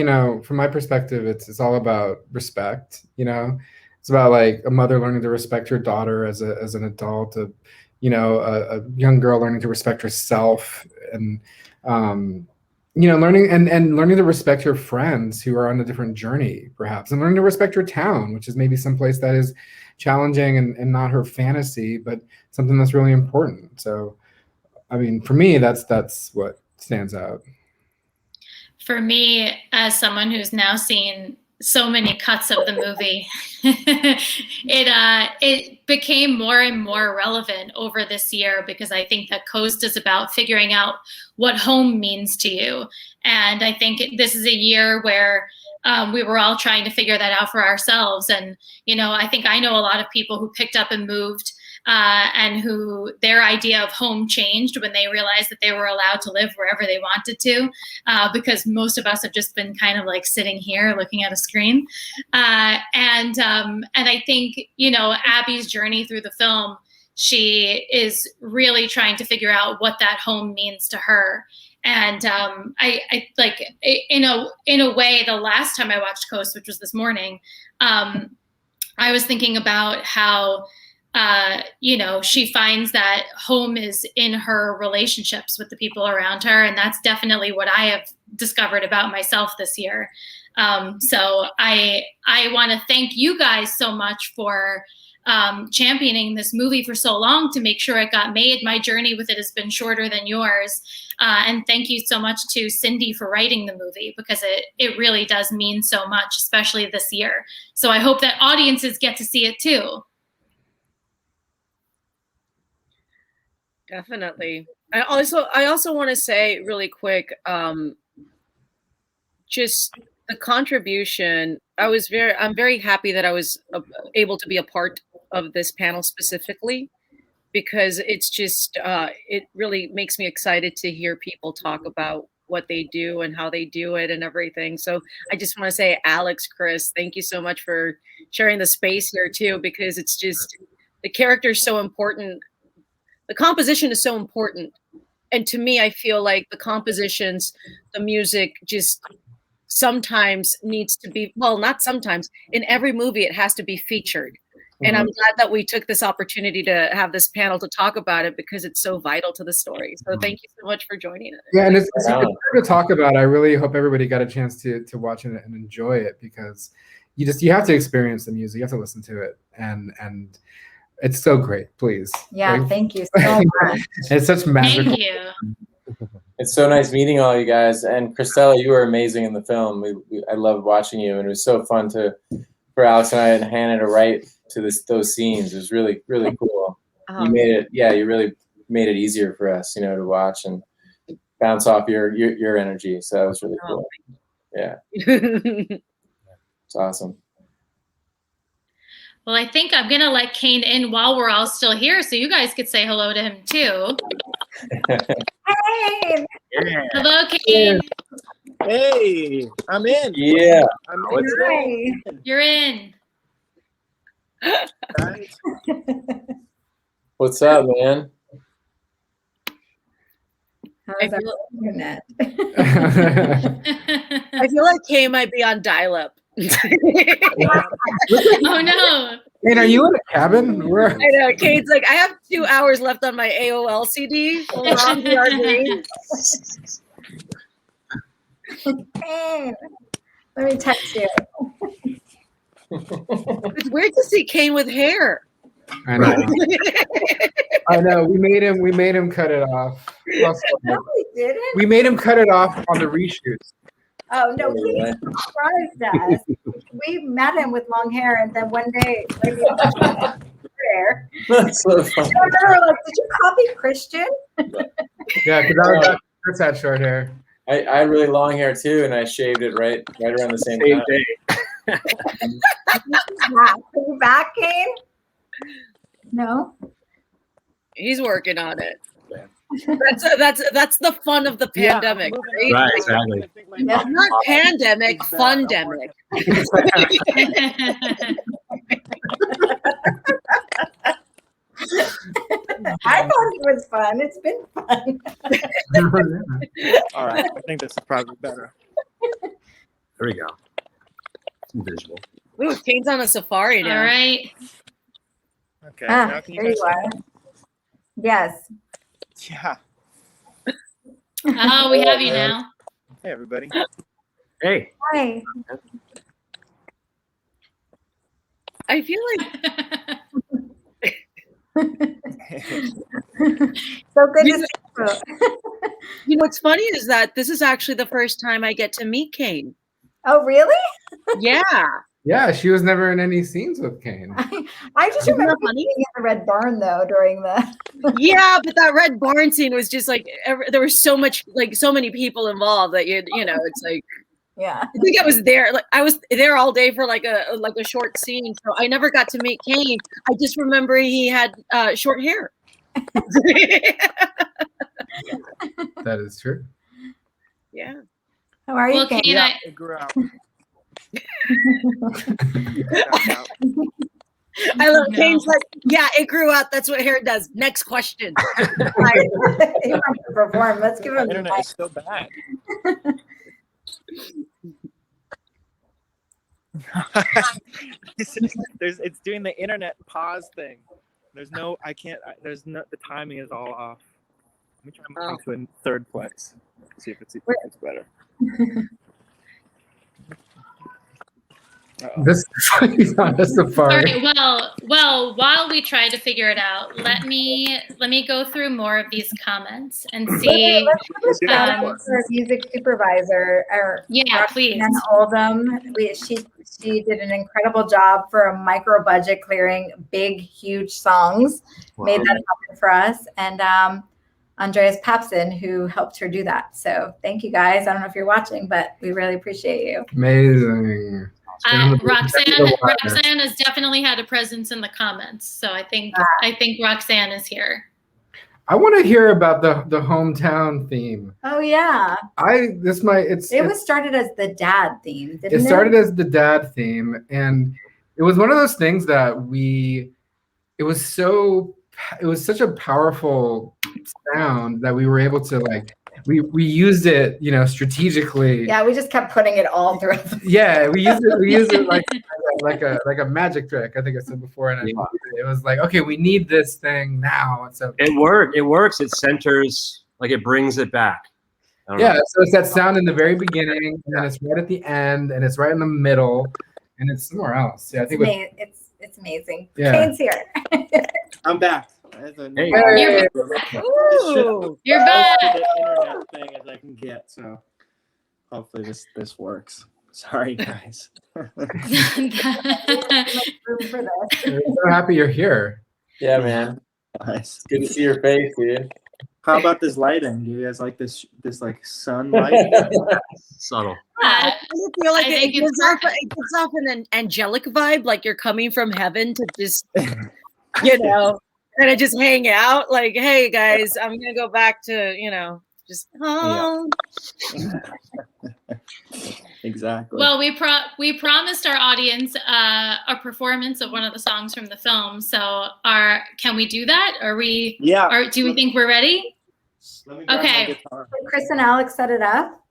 [SPEAKER 4] from my perspective, it's all about respect. It's about like a mother learning to respect her daughter as an adult, a young girl learning to respect herself, and learning to respect her friends who are on a different journey, perhaps, and learning to respect her town, which is maybe someplace that is challenging and not her fantasy, but something that's really important. So, I mean, for me, that's what stands out.
[SPEAKER 1] For me, as someone who's now seen so many cuts of the movie, it became more and more relevant over this year, because I think that Coast is about figuring out what home means to you. And I think this is a year where we were all trying to figure that out for ourselves. And, I think I know a lot of people who picked up and moved, and who their idea of home changed when they realized that they were allowed to live wherever they wanted to, because most of us have just been kind of like sitting here looking at a screen. And I think, Abby's journey through the film, she is really trying to figure out what that home means to her. And I like, in a way, the last time I watched Coast, which was this morning, I was thinking about how she finds that home is in her relationships with the people around her. And that's definitely what I have discovered about myself this year. So I want to thank you guys so much for championing this movie for so long to make sure it got made. My journey with it has been shorter than yours. And thank you so much to Cindy for writing the movie, because it really does mean so much, especially this year. So I hope that audiences get to see it too.
[SPEAKER 6] Definitely. I also want to say really quick, just the contribution. I'm very happy that I was able to be a part of this panel specifically, because it's just, it really makes me excited to hear people talk about what they do and how they do it and everything. So I just want to say, Alex, Chris, thank you so much for sharing the space here too, because it's just, the character is so important. The composition is so important. And to me, I feel like the compositions, the music just sometimes needs to be, well, not sometimes, in every movie, it has to be featured. And I'm glad that we took this opportunity to have this panel to talk about it, because it's so vital to the story. So thank you so much for joining us.
[SPEAKER 4] Yeah, and it's hard to talk about. I really hope everybody got a chance to watch it and enjoy it, because you have to experience the music, you have to listen to it, and it's so great. Please.
[SPEAKER 5] Yeah, thank you so much.
[SPEAKER 4] It's such magical.
[SPEAKER 1] Thank you.
[SPEAKER 2] It's so nice meeting all you guys. And Cristela, you were amazing in the film. I loved watching you, and it was so fun for Alex and I and Hannah to write to those scenes. It was really, really cool. You made it, you really made it easier for us, to watch and bounce off your energy. So it was really cool. Yeah. It's awesome.
[SPEAKER 1] Well, I think I'm going to let Kane in while we're all still here, so you guys could say hello to him too.
[SPEAKER 5] Hey!
[SPEAKER 7] Yeah.
[SPEAKER 1] Hello, Kane.
[SPEAKER 7] Hey, I'm in.
[SPEAKER 2] Yeah.
[SPEAKER 7] I'm
[SPEAKER 5] Hi.
[SPEAKER 1] You're in.
[SPEAKER 7] Guys.
[SPEAKER 2] What's up, man?
[SPEAKER 5] How's our internet?
[SPEAKER 6] I feel like Kay might be on dial-up.
[SPEAKER 1] Oh, no.
[SPEAKER 4] Hey, are you in a cabin?
[SPEAKER 6] I know. Kate's like, I have 2 hours left on my AOL CD.
[SPEAKER 5] Kane, let me text you.
[SPEAKER 6] It's weird to see Kane with hair.
[SPEAKER 4] I know. I know. We made him cut it off.
[SPEAKER 5] No, we didn't.
[SPEAKER 4] We made him cut it off on the reshoots.
[SPEAKER 5] Oh no, he surprised us. We met him with long hair, and then one day, hair.
[SPEAKER 2] That's so funny.
[SPEAKER 5] I remember, like, did you copy Christian?
[SPEAKER 4] Yeah, because Chris had short hair.
[SPEAKER 2] I had really long hair too, and I shaved it right around the same time.
[SPEAKER 7] Day.
[SPEAKER 5] Are you back, Kane? No.
[SPEAKER 6] He's working on it. That's the fun of the pandemic, right?
[SPEAKER 3] Right, exactly.
[SPEAKER 5] Yeah.
[SPEAKER 6] Not pandemic, fundemic.
[SPEAKER 5] I thought it was fun. It's been fun.
[SPEAKER 7] All right, I think this is probably better.
[SPEAKER 3] There we go. Some visual.
[SPEAKER 6] Ooh, Kane's on a safari now.
[SPEAKER 1] All right.
[SPEAKER 7] Okay. Now can
[SPEAKER 5] There you are. Yes.
[SPEAKER 7] Yeah.
[SPEAKER 1] Oh, we have you now.
[SPEAKER 7] Hey, everybody.
[SPEAKER 3] Hey.
[SPEAKER 5] Hi.
[SPEAKER 6] I feel like
[SPEAKER 5] So good to see you.
[SPEAKER 6] what's funny is that this is actually the first time I get to meet Kane.
[SPEAKER 5] Oh, really?
[SPEAKER 6] Yeah.
[SPEAKER 4] Yeah, she was never in any scenes with Kane.
[SPEAKER 5] I just
[SPEAKER 6] Isn't that
[SPEAKER 5] remember
[SPEAKER 6] funny?
[SPEAKER 5] being in the Red Barn though during the.
[SPEAKER 6] Yeah, but that Red Barn scene was just like there was so much, like so many people involved that you know it's like
[SPEAKER 5] Yeah.
[SPEAKER 6] I think I was there. Like I was there all day for like a short scene, so I never got to meet Kane. I just remember he had short hair.
[SPEAKER 4] That is true.
[SPEAKER 6] Yeah.
[SPEAKER 5] How are you,
[SPEAKER 1] Well,
[SPEAKER 5] Kane?
[SPEAKER 1] Kane,
[SPEAKER 7] Yeah, it grew out.
[SPEAKER 6] I love
[SPEAKER 1] No.
[SPEAKER 6] Kane's like, yeah, it grew out. That's what hair does. Next question.
[SPEAKER 5] He wants to perform. Let's give
[SPEAKER 7] The
[SPEAKER 5] him the
[SPEAKER 7] internet is still bad. It's doing the internet pause thing. There's no. I can't. There's no. The timing is all off. Let me try moving to a third place. See if it's better. Uh-oh.
[SPEAKER 4] This is on a safari.
[SPEAKER 1] Sorry, well, while we try to figure it out, let me go through more of these comments and see.
[SPEAKER 5] Let's give a shout out to our music supervisor,
[SPEAKER 1] Yeah, please.
[SPEAKER 5] Roxanne Oldham. She did an incredible job for a micro budget, clearing big, huge songs.
[SPEAKER 3] Wow.
[SPEAKER 5] Made that happen for us, and Andreas Papson, who helped her do that. So thank you guys. I don't know if you're watching, but we really appreciate you.
[SPEAKER 4] Amazing.
[SPEAKER 1] Roxanne has definitely had a presence in the comments, so I think Roxanne is here.
[SPEAKER 4] I want to hear about the hometown theme.
[SPEAKER 5] Oh yeah,
[SPEAKER 4] It
[SPEAKER 5] was started as the dad theme. Didn't it?
[SPEAKER 4] It started as the dad theme, and it was one of those things that it was such a powerful sound that we were able to we used it, strategically.
[SPEAKER 5] Yeah, we just kept putting it all throughout.
[SPEAKER 4] Yeah, we used it like a magic trick. I think I said before, and it was like, okay, we need this thing now. And so
[SPEAKER 3] it works. It centers, it brings it back.
[SPEAKER 4] Yeah, so it's that sound in the very beginning, and then it's right at the end, and it's right in the middle, and it's somewhere else. Yeah, I think
[SPEAKER 5] it's amazing.
[SPEAKER 4] Yeah.
[SPEAKER 5] Kane's here.
[SPEAKER 7] I'm back.
[SPEAKER 3] Hey.
[SPEAKER 1] You're back.
[SPEAKER 7] The internet thing as I can get, so hopefully this works. Sorry, guys.
[SPEAKER 4] I'm so happy you're here.
[SPEAKER 2] Yeah, man.
[SPEAKER 7] Nice.
[SPEAKER 2] Good to see your face, dude.
[SPEAKER 7] How about this lighting? Do you guys like this sunlight?
[SPEAKER 3] Subtle.
[SPEAKER 6] I feel like
[SPEAKER 1] I
[SPEAKER 6] it
[SPEAKER 1] think
[SPEAKER 6] gives off an angelic vibe, like you're coming from heaven to just, kind of just hang out. Like, hey guys, I'm gonna go back to, just home.
[SPEAKER 7] Yeah. Exactly.
[SPEAKER 1] Well, we promised our audience a performance of one of the songs from the film. So, can we do that? Are we?
[SPEAKER 7] Yeah.
[SPEAKER 1] Or do we think we're ready?
[SPEAKER 7] Let me grab
[SPEAKER 1] Okay.
[SPEAKER 7] my guitar.
[SPEAKER 5] Chris and Alex set it up.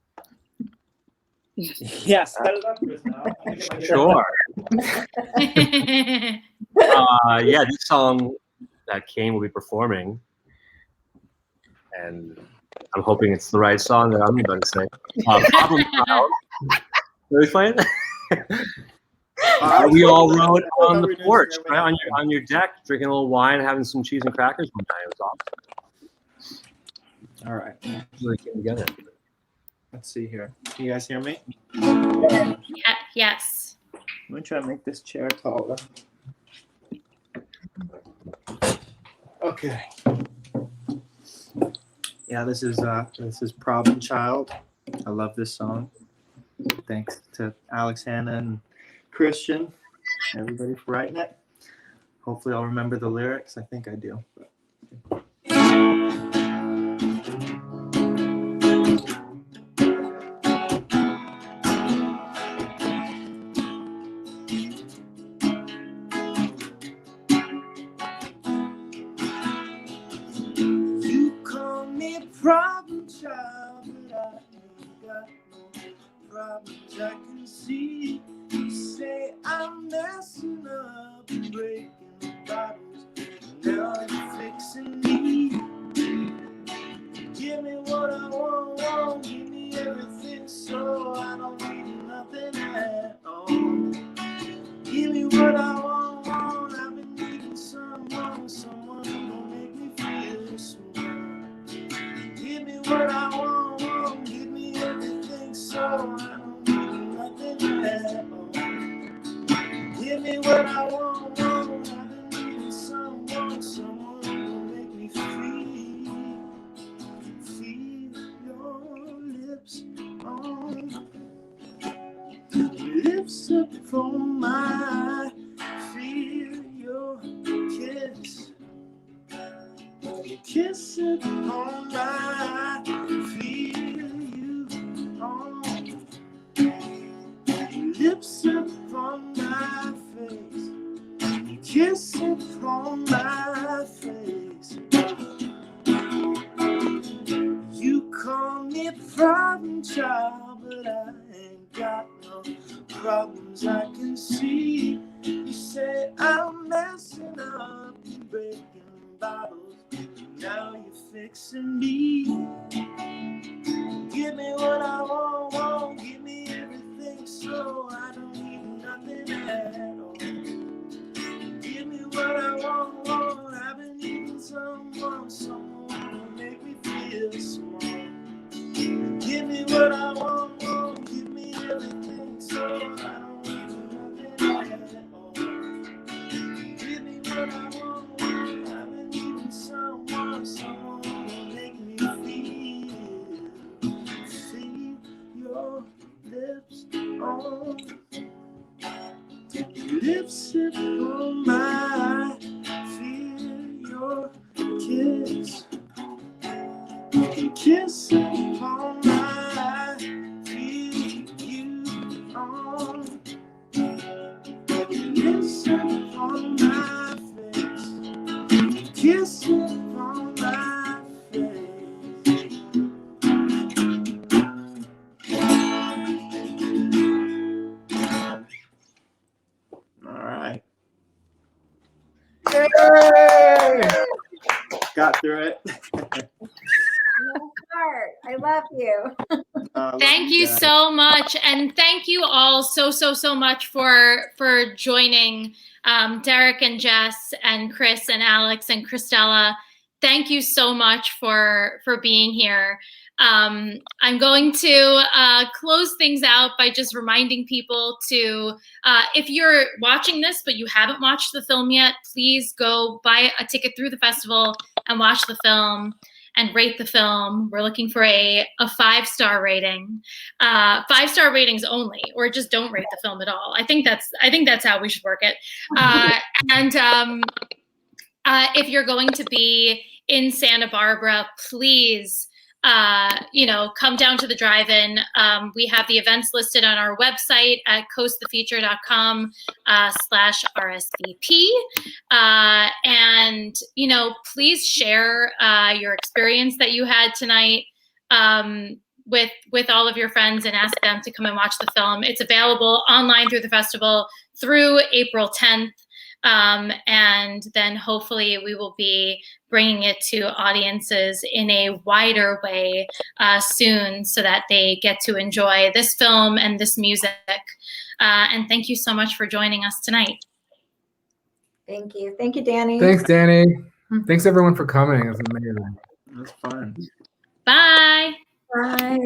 [SPEAKER 7] Yes, set it up, Chris. Now. I'm gonna get my
[SPEAKER 3] Sure. Yeah, this song that Kane will be performing, and I'm hoping it's the right song that I'm about to say. Problem Child. Are we playing? We all rode on the porch, right on your deck, drinking a little wine, having some cheese and crackers one night. It was awesome.
[SPEAKER 7] All right.
[SPEAKER 3] Really came together.
[SPEAKER 7] Let's see here. Can you guys hear me?
[SPEAKER 1] Yes.
[SPEAKER 7] Let me try to make this chair taller. Okay. Yeah, this is Problem Child. I love this song. Thanks to Alex, Hannah, and Christian, everybody for writing it. Hopefully I'll remember the lyrics. I think I do. You call me problem child, but I ain't got no problems I can see. You say I'm messing up and breaking bottles, now you're fixing me. Give me what I want, give me everything, so I don't need nothing at all. Give me what I want, I've been needing someone who gon' make me feel so good. Give me what I want, give me everything, so I don't need nothing at all. Give me what I want, I've been needing someone who gon' make me feel your lips on. Lips up from my, feel your kiss. Your kiss up on my, feel you on. Lips up on my face. Your kiss up on my face. You call me a problem child, but I ain't got no problems I can see. You say I'm messing up and breaking bottles. Now you're fixing me. Give me what I want, give me everything so I don't need nothing at all. Give me what I want, I've been needing someone to make me feel small. Give me what I want, give me everything so I don't need nothing at all. Give me what I want, I've been needing someone to make me feel your lips on. Your lips on my, feel your kiss. Kiss on my, feel you on. Kiss on my face. Kiss on my face. All right.
[SPEAKER 4] Yay!
[SPEAKER 7] Got through it.
[SPEAKER 5] I love you.
[SPEAKER 1] Thank you so much, and thank you all so much for joining, Derek and Jess and Chris and Alex and Cristela. Thank you so much for being here. I'm going to close things out by just reminding people to, if you're watching this but you haven't watched the film yet, please go buy a ticket through the festival and watch the film and rate the film. We're looking for a 5-star rating, 5-star ratings only, or just don't rate the film at all. I think that's how we should work it. If you're going to be in Santa Barbara, please, come down to the drive-in. We have the events listed on our website at coastthefeature.com/RSVP. And, please share your experience that you had tonight with all of your friends and ask them to come and watch the film. It's available online through the festival through April 10th. And then hopefully we will be bringing it to audiences in a wider way soon so that they get to enjoy this film and this music. And thank you so much for joining us tonight.
[SPEAKER 5] Thank you. Thank you, Dani.
[SPEAKER 4] Thanks, Dani. Thanks everyone for coming. It was amazing.
[SPEAKER 7] That's fun.
[SPEAKER 1] Bye.
[SPEAKER 5] Bye.